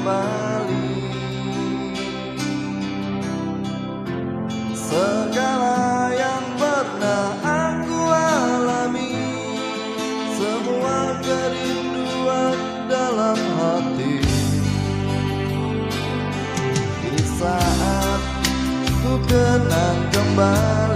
kembali. Segala yang pernah aku alami, semua kerinduan dalam hati. Di saat ku kenang kembali